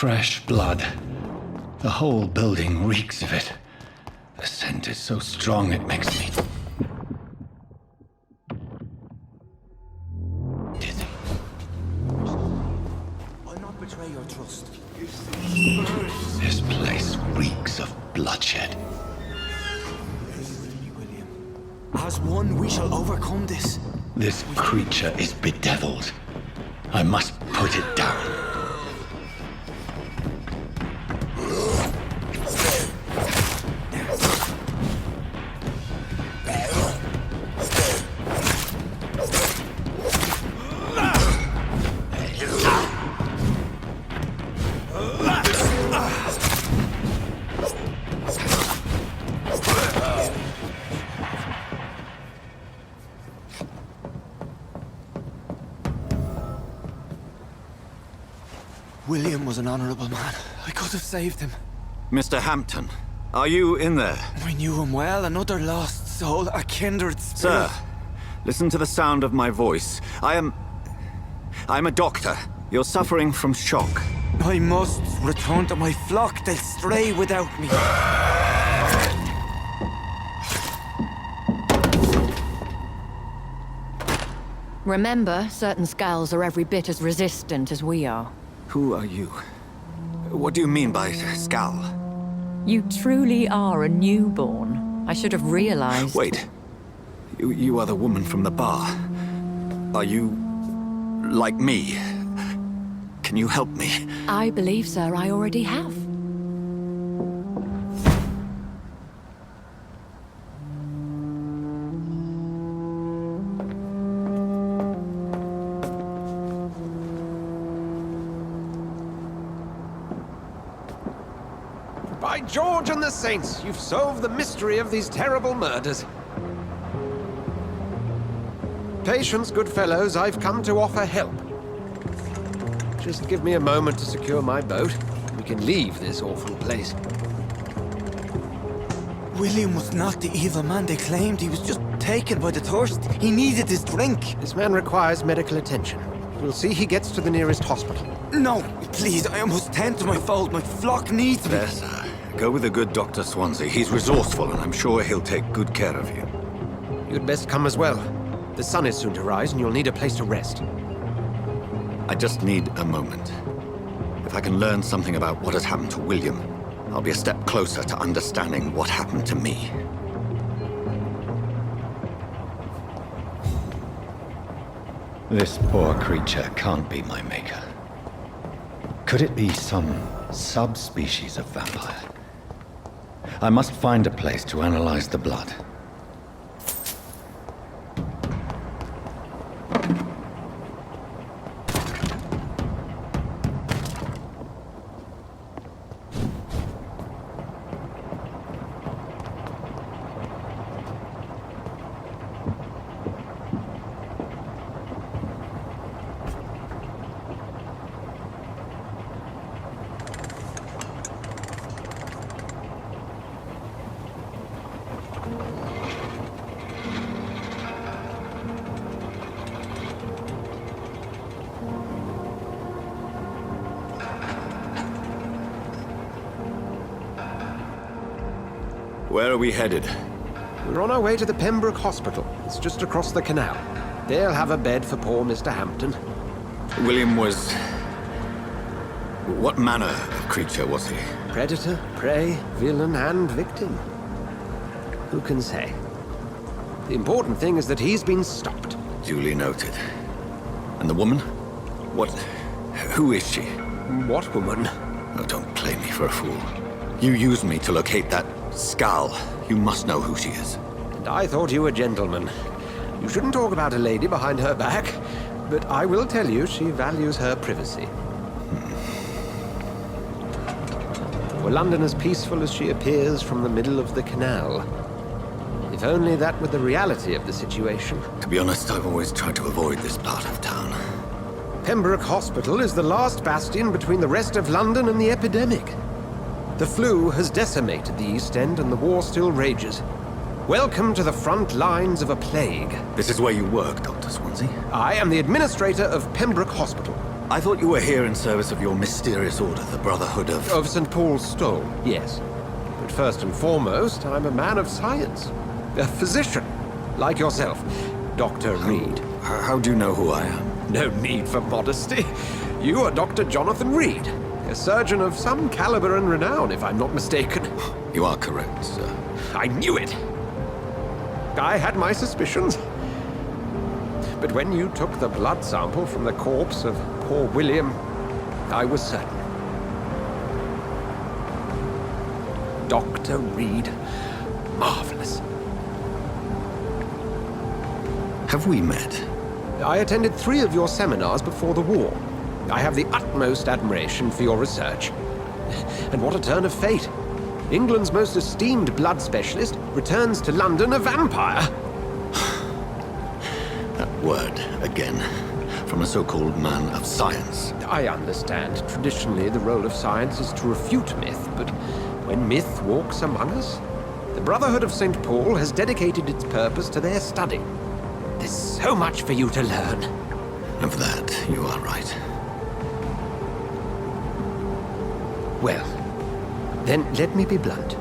Fresh blood. The whole building reeks of it. The scent is so strong it makes me dizzy. I'll not betray your trust. This place reeks of bloodshed. William. As one, we shall overcome this. This creature is bedeviled. I must put it down. William was an honorable man. I could have saved him. Mr. Hampton, are you in there? I knew him well, another lost soul, a kindred spirit. Sir, listen to the sound of my voice. I'm a doctor. You're suffering from shock. I must return to my flock. They'll stray without me. Remember, certain skulls are every bit as resistant as we are. Who are you? What do you mean by Skal? You truly are a newborn. I should have realized. Wait. You are the woman from the bar. Are you like me? Can you help me? I believe, sir, I already have. By George and the Saints, you've solved the mystery of these terrible murders. Patience, good fellows, I've come to offer help. Just give me a moment to secure my boat. We can leave this awful place. William was not the evil man they claimed. He was just taken by the thirst. He needed his drink. This man requires medical attention. We'll see he gets to the nearest hospital. No, please, I must tend to my fold. My flock needs me. There, sir. Go with the good Dr. Swansea. He's resourceful, and I'm sure he'll take good care of you. You'd best come as well. The sun is soon to rise, and you'll need a place to rest. I just need a moment. If I can learn something about what has happened to William, I'll be a step closer to understanding what happened to me. This poor creature can't be my maker. Could it be some subspecies of vampire? I must find a place to analyze the blood. Where are we headed? We're on our way to the Pembroke Hospital. It's just across the canal. They'll have a bed for poor Mr. Hampton. William was... What manner of creature was he? Predator, prey, villain, and victim. Who can say? The important thing is that he's been stopped. Duly noted. And the woman? What... Who is she? What woman? Oh, don't play me for a fool. You used me to locate that Skal. You must know who she is. And I thought you a gentleman. You shouldn't talk about a lady behind her back, but I will tell you she values her privacy. Were London as peaceful as she appears from the middle of the canal? If only that were the reality of the situation. To be honest, I've always tried to avoid this part of town. Pembroke Hospital is the last bastion between the rest of London and the epidemic. The flu has decimated the East End and the war still rages. Welcome to the front lines of a plague. This is where you work, Dr. Swansea? I am the administrator of Pembroke Hospital. I thought you were here in service of your mysterious order, the Brotherhood of... Of St. Paul's Stole, yes. But first and foremost, I'm a man of science. A physician, like yourself, Dr. Reed. How do you know who I am? No need for modesty. You are Dr. Jonathan Reed, a surgeon of some caliber and renown, if I'm not mistaken. You are correct, sir. I knew it! I had my suspicions. But when you took the blood sample from the corpse of poor William, I was certain. Dr. Reed. Marvelous. Have we met? I attended 3 of your seminars before the war. I have the utmost admiration for your research. And what a turn of fate. England's most esteemed blood specialist returns to London a vampire. That word, again. From a so-called man of science. I understand. Traditionally, the role of science is to refute myth, but when myth walks among us, the Brotherhood of St. Paul has dedicated its purpose to their study. There's so much for you to learn. Of that, you are right. Well, then let me be blunt.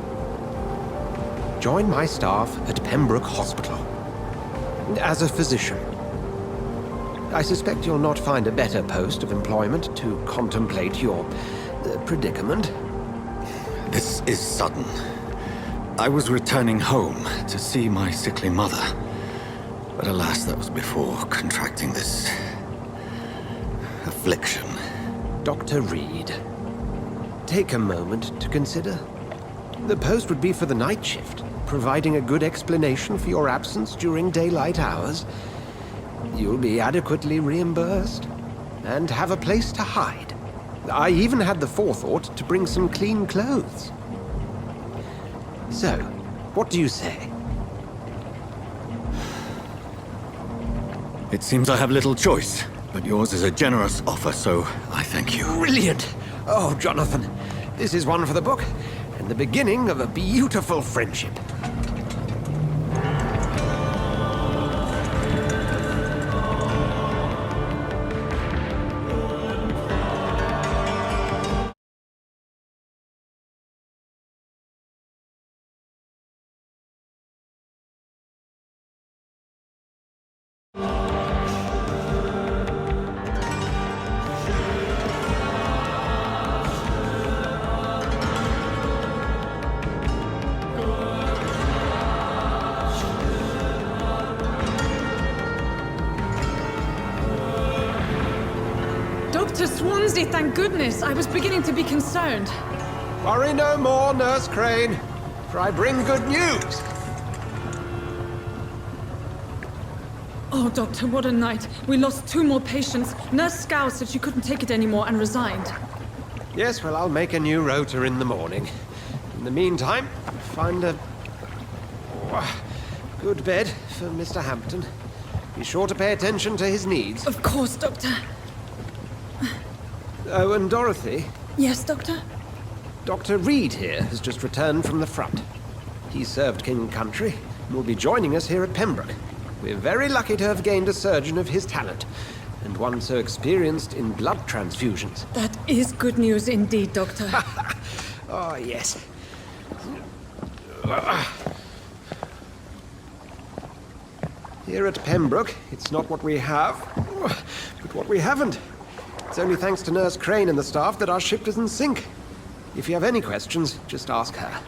Join my staff at Pembroke Hospital. As a physician. I suspect you'll not find a better post of employment to contemplate your predicament. This is sudden. I was returning home to see my sickly mother. But alas, that was before contracting this... affliction. Dr. Reed, take a moment to consider. The post would be for the night shift, providing a good explanation for your absence during daylight hours. You'll be adequately reimbursed, and have a place to hide. I even had the forethought to bring some clean clothes. So, what do you say? It seems I have little choice, but yours is a generous offer, so I thank you. Brilliant! Oh, Jonathan, this is one for the book, and the beginning of a beautiful friendship. Dr. Swansea, thank goodness. I was beginning to be concerned. Worry no more, Nurse Crane, for I bring good news. Oh, Doctor, what a night. We lost 2 more patients. Nurse Scow said she couldn't take it anymore and resigned. Yes, well, I'll make a new rota in the morning. In the meantime, find a good bed for Mr. Hampton. Be sure to pay attention to his needs. Of course, Doctor. Oh, and Dorothy, Yes, Doctor? Dr. Reed here has just returned from the front. He served King and Country and will be joining us here at Pembroke. We're very lucky to have gained a surgeon of his talent, and one so experienced in blood transfusions. That is good news indeed, Doctor. Oh, yes. Here at Pembroke, it's not what we have, but what we haven't. It's only thanks to Nurse Crane and the staff that our ship doesn't sink. If you have any questions, just ask her.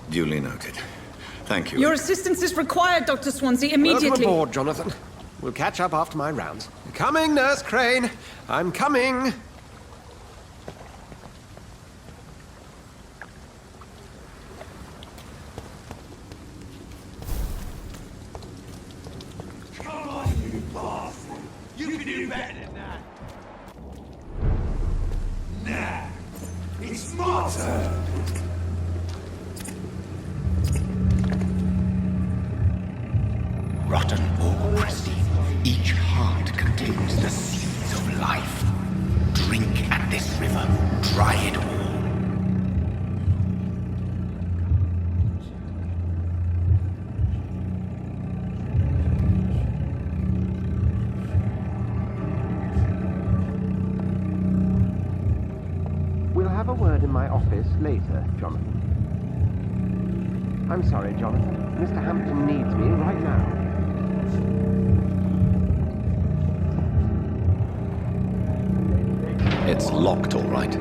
Duly noted. Thank you. Your assistance is required, Dr. Swansea, immediately. Welcome aboard, Jonathan. We'll catch up after my rounds. Coming, Nurse Crane. I'm coming. Come on, you bastard! You can do better than that! Nah, it's my turn! Rotten or pristine, each heart contains the seeds of life. Drink at this river, dry it all. have a word in my office later, Jonathan. I'm sorry, Jonathan. Mr. Hampton needs me right now. It's locked, all right.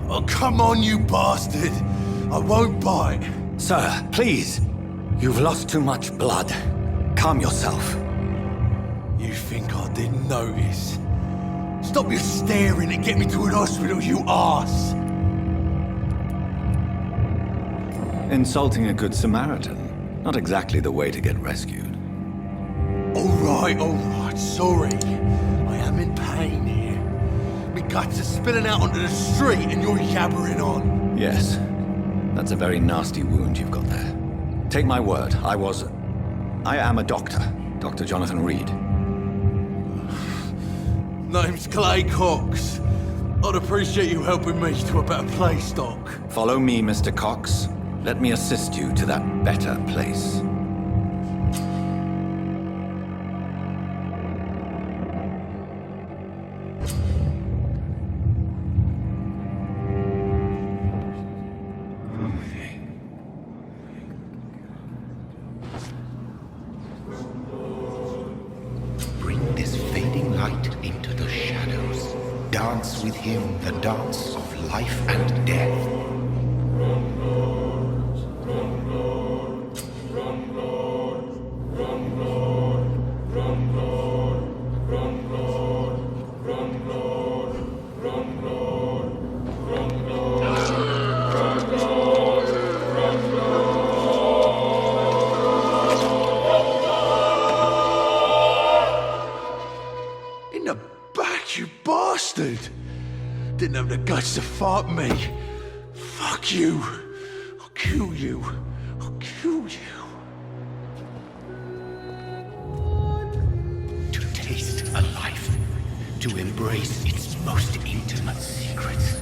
Oh, come on, you bastard! I won't bite. Sir, please. You've lost too much blood. Calm yourself. You think I didn't notice? Stop your staring and get me to an hospital, you arse! Insulting a good Samaritan. Not exactly the way to get rescued. Alright, sorry. I am in pain here. Me guts are spilling out onto the street and you're yabbering on. Yes. That's a very nasty wound you've got there. Take my word, I am a doctor. Dr. Jonathan Reed. Name's Clay Cox. I'd appreciate you helping me to a better place, Doc. Follow me, Mr. Cox. Let me assist you to that better place. Bring this fading light into the shadows. Dance with him the dance of life and death. In the back, you bastard! Didn't have the guts to fight me. Fuck you. I'll kill you. I'll kill you. To taste a life, to embrace its most intimate secrets.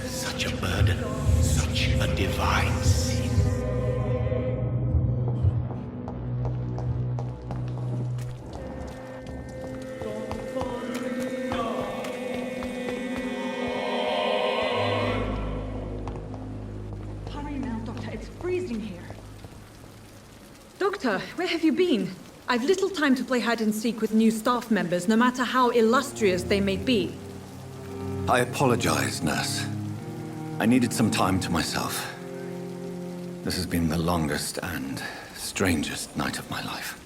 Such a burden, such a divine sin. Hurry now, Doctor. It's freezing here. Doctor, where have you been? I've little time to play hide and seek with new staff members, no matter how illustrious they may be. I apologize, nurse. I needed some time to myself. This has been the longest and strangest night of my life.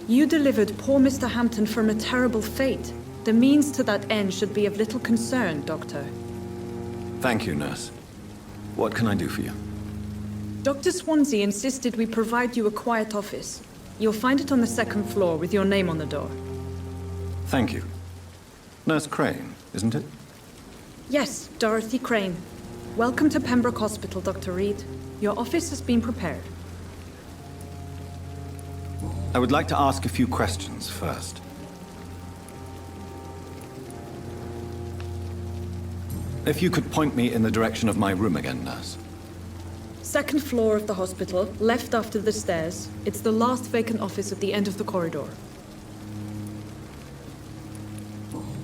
You delivered poor Mr. Hampton from a terrible fate. The means to that end should be of little concern, Doctor. Thank you, nurse. What can I do for you? Dr. Swansea insisted we provide you a quiet office. You'll find it on the second floor with your name on the door. Thank you. Nurse Crane, isn't it? Yes, Dorothy Crane. Welcome to Pembroke Hospital, Dr. Reed. Your office has been prepared. I would like to ask a few questions first. If you could point me in the direction of my room again, nurse. Second floor of the hospital, left after the stairs. It's the last vacant office at the end of the corridor.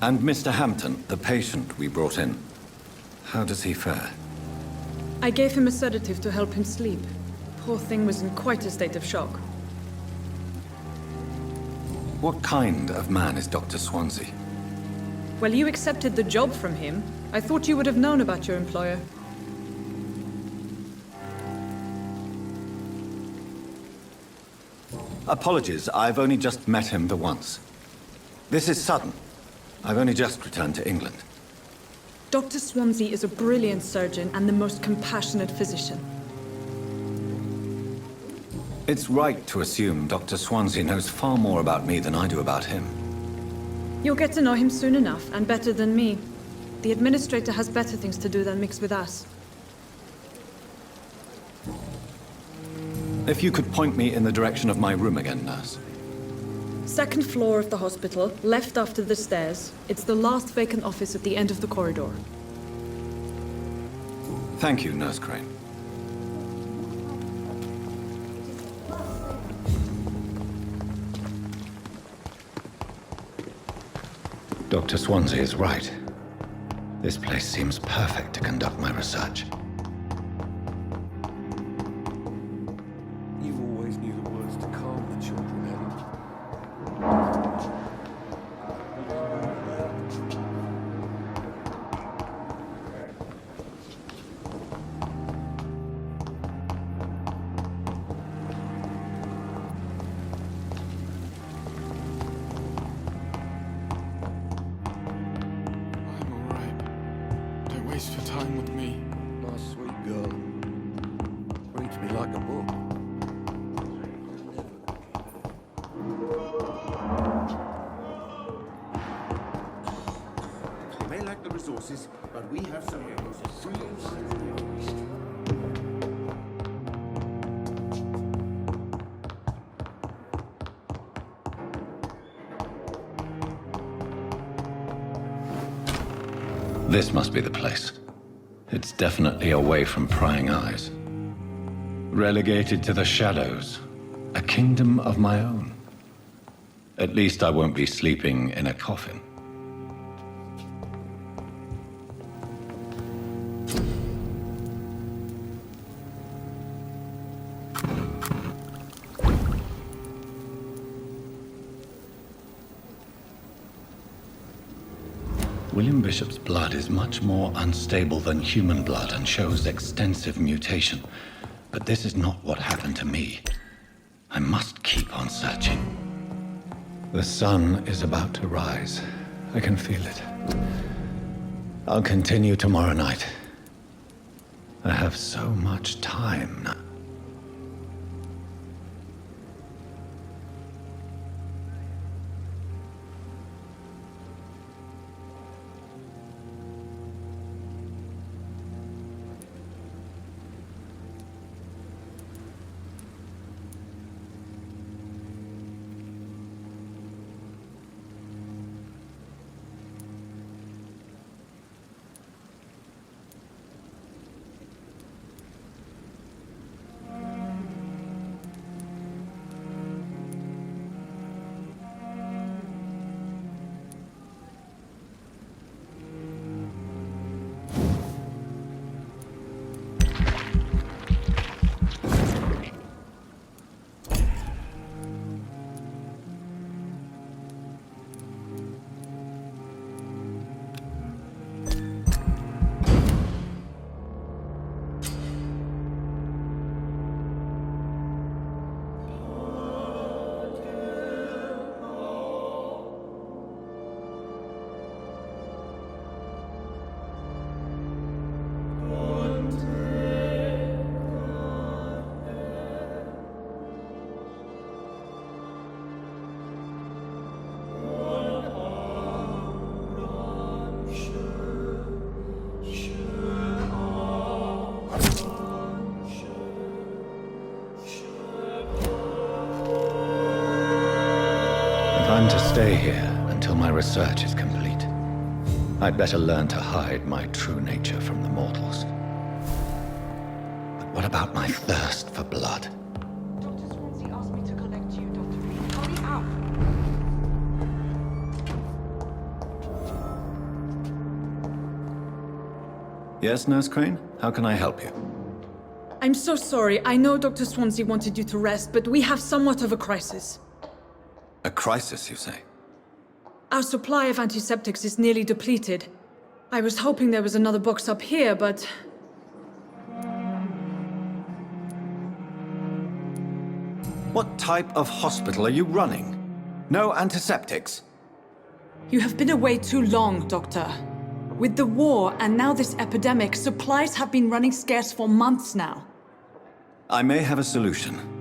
And Mr. Hampton, the patient we brought in. How does he fare? I gave him a sedative to help him sleep. Poor thing was in quite a state of shock. What kind of man is Dr. Swansea? Well, you accepted the job from him. I thought you would have known about your employer. Apologies, I've only just met him the once. This is sudden. I've only just returned to England. Dr. Swansea is a brilliant surgeon and the most compassionate physician. It's right to assume Dr. Swansea knows far more about me than I do about him. You'll get to know him soon enough, and better than me. The administrator has better things to do than mix with us. If you could point me in the direction of my room again, nurse. Second floor of the hospital, left after the stairs. It's the last vacant office at the end of the corridor. Thank you, Nurse Crane. Dr. Swansea is right. This place seems perfect to conduct my research. You always knew the words to calm the children, hadn't you? I'm all right. Don't waste your time with me. My sweet girl. Reads me like a book. We may lack the resources, but we have some free and east. This must be the place. It's definitely away from prying eyes. Relegated to the shadows. A kingdom of my own. At least I won't be sleeping in a coffin. William Bishop's blood is much more unstable than human blood and shows extensive mutation. But this is not what happened to me. I must keep on searching. The sun is about to rise. I can feel it. I'll continue tomorrow night. I have so much time now. I'm to stay here until my research is complete. I'd better learn to hide my true nature from the mortals. But what about my thirst for blood? Dr. Swansea asked me to collect you, Dr. Reed. Hurry up! Yes, Nurse Crane? How can I help you? I'm so sorry. I know Dr. Swansea wanted you to rest, but we have somewhat of a crisis. A crisis, you say? Our supply of antiseptics is nearly depleted. I was hoping there was another box up here, but... What type of hospital are you running? No antiseptics? You have been away too long, Doctor. With the war and now this epidemic, supplies have been running scarce for months now. I may have a solution.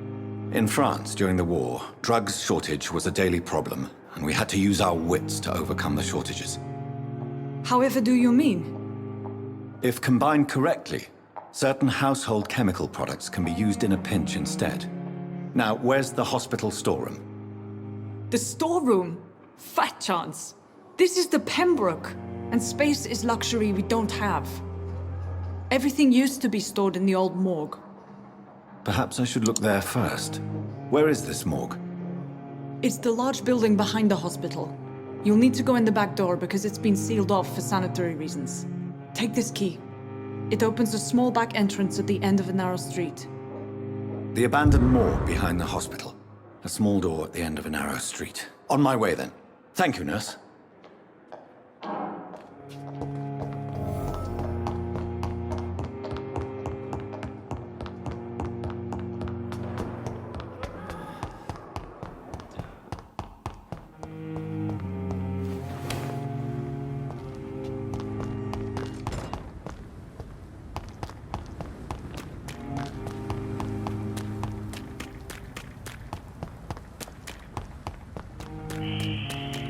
In France, during the war, drugs shortage was a daily problem, and we had to use our wits to overcome the shortages. However do you mean? If combined correctly, certain household chemical products can be used in a pinch instead. Now, where's the hospital storeroom? The storeroom? Fat chance. This is the Pembroke, and space is luxury we don't have. Everything used to be stored in the old morgue. Perhaps I should look there first. Where is this morgue? It's the large building behind the hospital. You'll need to go in the back door because it's been sealed off for sanitary reasons. Take this key. It opens a small back entrance at the end of a narrow street. The abandoned morgue behind the hospital. A small door at the end of a narrow street. On my way, then. Thank you, nurse.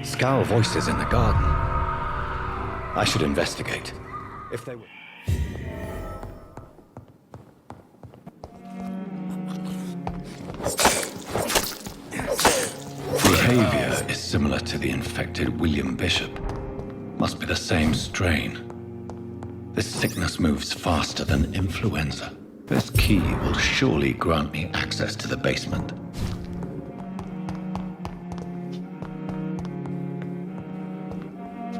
Scowl voices in the garden. I should investigate. If they were... Behavior is similar to the infected William Bishop. Must be the same strain. This sickness moves faster than influenza. This key will surely grant me access to the basement.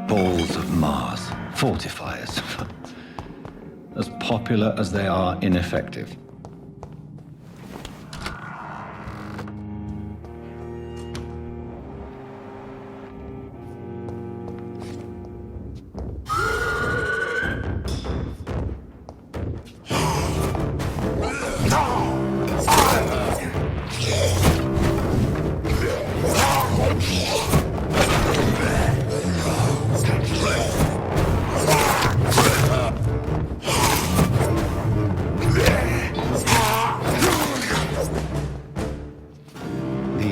Balls of Mars, fortifiers. As popular as they are ineffective.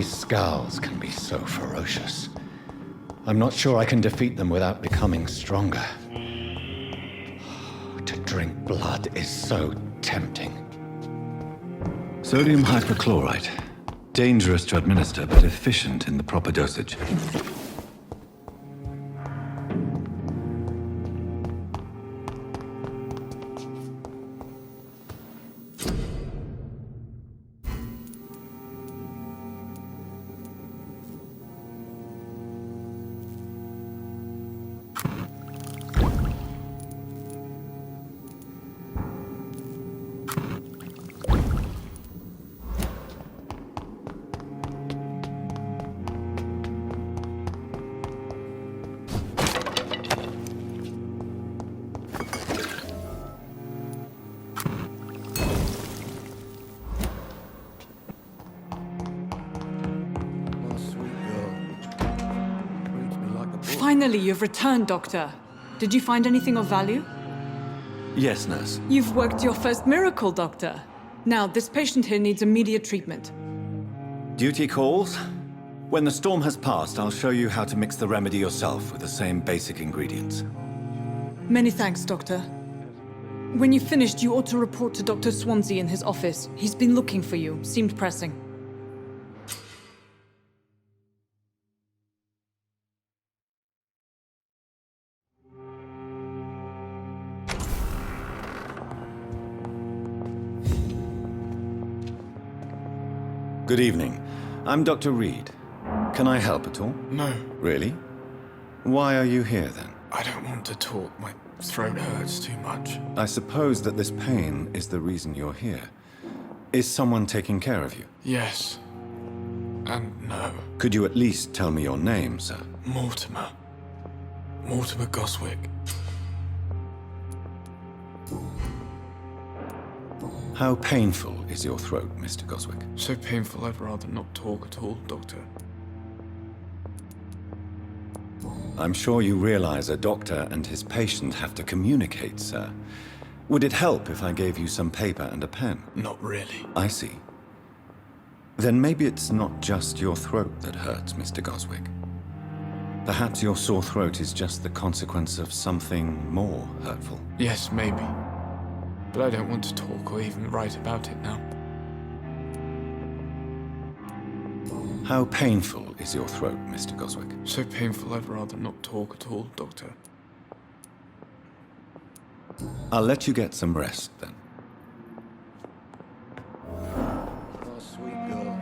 Scowls can be so ferocious. I'm not sure I can defeat them without becoming stronger. To drink blood is so tempting. Sodium hypochlorite. Dangerous to administer, but efficient in the proper dosage. Finally, you've returned, Doctor. Did you find anything of value? Yes, nurse. You've worked your first miracle, Doctor. Now, this patient here needs immediate treatment. Duty calls. When the storm has passed, I'll show you how to mix the remedy yourself with the same basic ingredients. Many thanks, Doctor. When you've finished, you ought to report to Dr. Swansea in his office. He's been looking for you. Seemed pressing. Good evening. I'm Dr. Reed. Can I help at all? No. Really? Why are you here, then? I don't want to talk. My throat hurts too much. I suppose that this pain is the reason you're here. Is someone taking care of you? Yes. And no. Could you at least tell me your name, sir? Mortimer. Mortimer Goswick. How painful is your throat, Mr. Goswick? So painful I'd rather not talk at all, Doctor. I'm sure you realize a doctor and his patient have to communicate, sir. Would it help if I gave you some paper and a pen? Not really. I see. Then maybe it's not just your throat that hurts, Mr. Goswick. Perhaps your sore throat is just the consequence of something more hurtful. Yes, maybe. But I don't want to talk or even write about it now. How painful is your throat, Mr. Goswick? So painful I'd rather not talk at all, Doctor. I'll let you get some rest, then. Oh, sweet girl.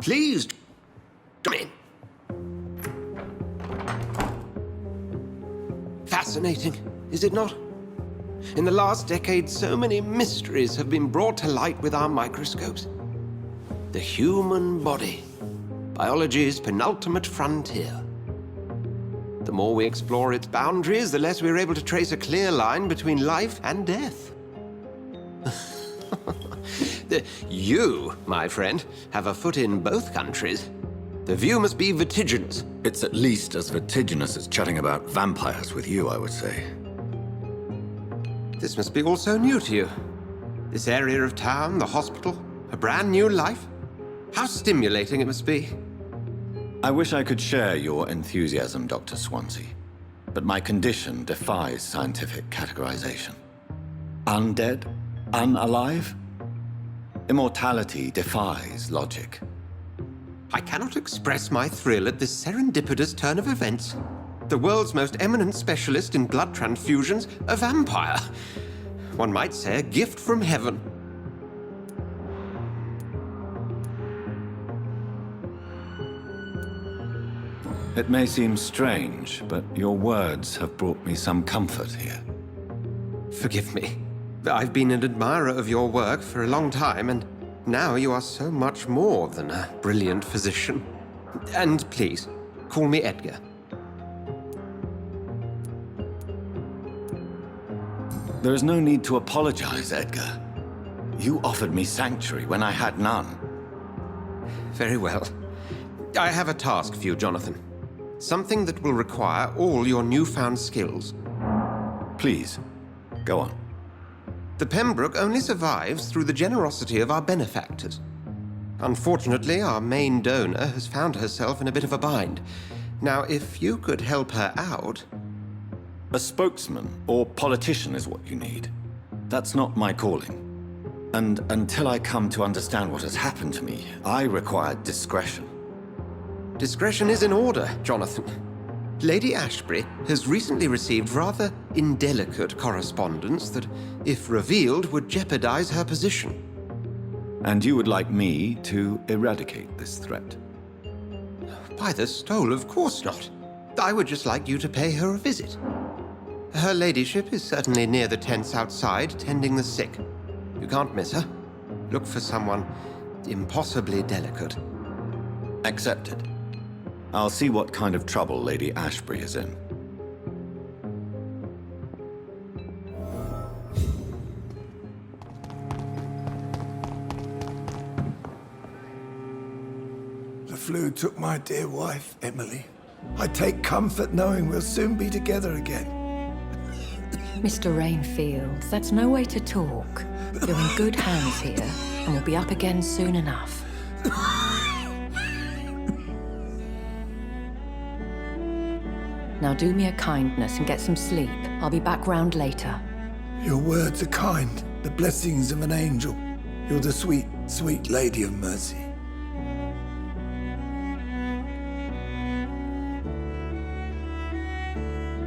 Please, come in. Fascinating, is it not? In the last decade, so many mysteries have been brought to light with our microscopes. The human body, biology's penultimate frontier. The more we explore its boundaries, the less we're able to trace a clear line between life and death. You, my friend, have a foot in both countries. The view must be vertiginous. It's at least as vertiginous as chatting about vampires with you, I would say. This must be all so new to you. This area of town, the hospital, a brand new life. How stimulating it must be. I wish I could share your enthusiasm, Dr. Swansea, but my condition defies scientific categorization. Undead? Unalive? Immortality defies logic. I cannot express my thrill at this serendipitous turn of events. The world's most eminent specialist in blood transfusions, a vampire. One might say a gift from heaven. It may seem strange, but your words have brought me some comfort here. Forgive me. I've been an admirer of your work for a long time, and now you are so much more than a brilliant physician. And please, call me Edgar. There is no need to apologize, Edgar. You offered me sanctuary when I had none. Very well. I have a task for you, Jonathan. Something that will require all your newfound skills. Please, go on. The Pembroke only survives through the generosity of our benefactors. Unfortunately, our main donor has found herself in a bit of a bind. Now, if you could help her out... A spokesman or politician is what you need. That's not my calling. And until I come to understand what has happened to me, I require discretion. Discretion is in order, Jonathan. Lady Ashbury has recently received rather indelicate correspondence that, if revealed, would jeopardize her position. And you would like me to eradicate this threat? By the stole, of course not. I would just like you to pay her a visit. Her ladyship is certainly near the tents outside, tending the sick. You can't miss her. Look for someone impossibly delicate. Accepted. I'll see what kind of trouble Lady Ashbury is in. The flu took my dear wife, Emily. I take comfort knowing we'll soon be together again. Mr. Rainfield, that's no way to talk. You're in good hands here, and we'll be up again soon enough. Now do me a kindness and get some sleep. I'll be back round later. Your words are kind, the blessings of an angel. You're the sweet, sweet Lady of Mercy.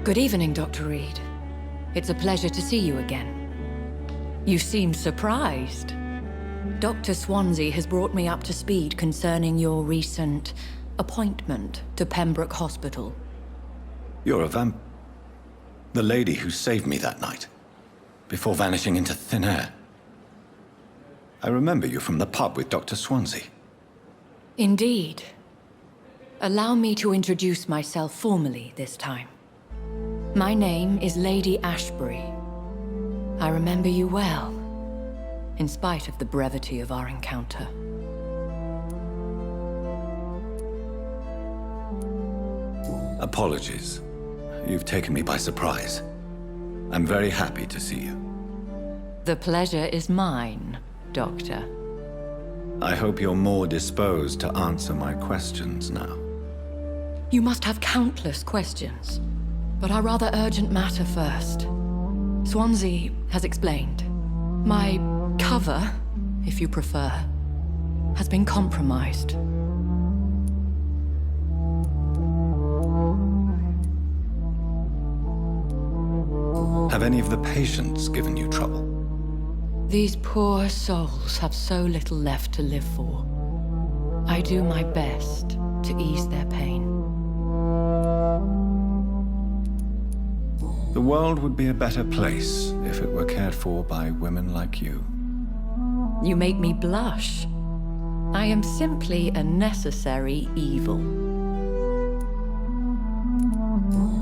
Good evening, Dr. Reed. It's a pleasure to see you again. You seem surprised. Dr. Swansea has brought me up to speed concerning your recent appointment to Pembroke Hospital. You're a the lady who saved me that night, before vanishing into thin air. I remember you from the pub with Dr. Swansea. Indeed. Allow me to introduce myself formally this time. My name is Lady Ashbury. I remember you well, in spite of the brevity of our encounter. Apologies. You've taken me by surprise. I'm very happy to see you. The pleasure is mine, Doctor. I hope you're more disposed to answer my questions now. You must have countless questions, but our rather urgent matter first. Swansea has explained. My cover, if you prefer, has been compromised. Have any of the patients given you trouble? These poor souls have so little left to live for. I do my best to ease their pain. The world would be a better place if it were cared for by women like you. You make me blush. I am simply a necessary evil.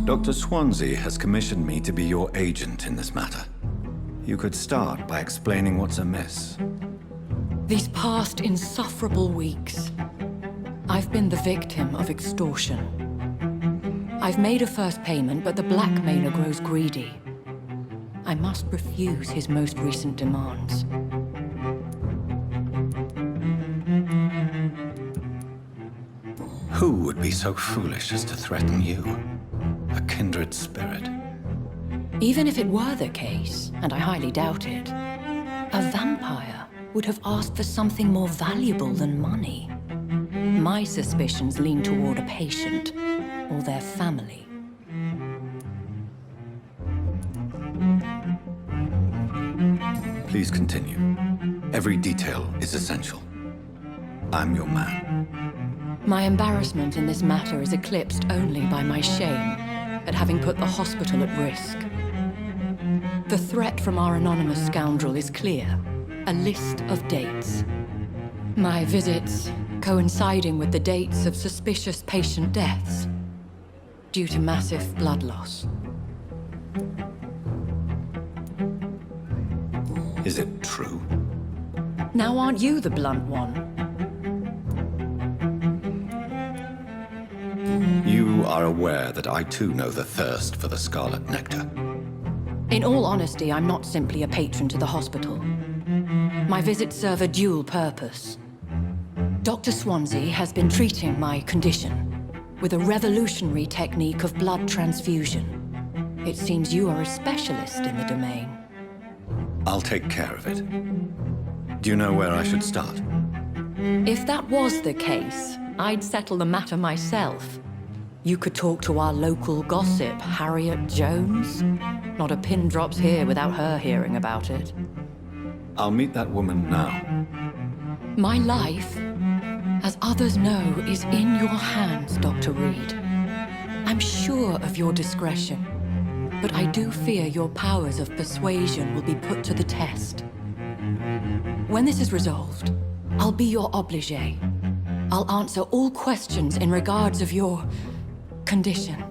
Dr. Swansea has commissioned me to be your agent in this matter. You could start by explaining what's amiss. These past insufferable weeks, I've been the victim of extortion. I've made a first payment, but the blackmailer grows greedy. I must refuse his most recent demands. Who would be so foolish as to threaten you? A kindred spirit. Even if it were the case, and I highly doubt it, a vampire would have asked for something more valuable than money. My suspicions lean toward a patient or their family. Please continue. Every detail is essential. I'm your man. My embarrassment in this matter is eclipsed only by my shame at having put the hospital at risk. The threat from our anonymous scoundrel is clear. A list of dates. My visits coinciding with the dates of suspicious patient deaths due to massive blood loss. Is it true? Now aren't you the blunt one? You are aware that I too know the thirst for the scarlet nectar. In all honesty, I'm not simply a patron to the hospital. My visits serve a dual purpose. Dr. Swansea has been treating my condition with a revolutionary technique of blood transfusion. It seems you are a specialist in the domain. I'll take care of it. Do you know where I should start? If that was the case, I'd settle the matter myself. You could talk to our local gossip, Harriet Jones. Not a pin drops here without her hearing about it. I'll meet that woman now. My life, as others know, is in your hands, Dr. Reed. I'm sure of your discretion, but I do fear your powers of persuasion will be put to the test. When this is resolved, I'll be your obligé. I'll answer all questions in regards of your condition.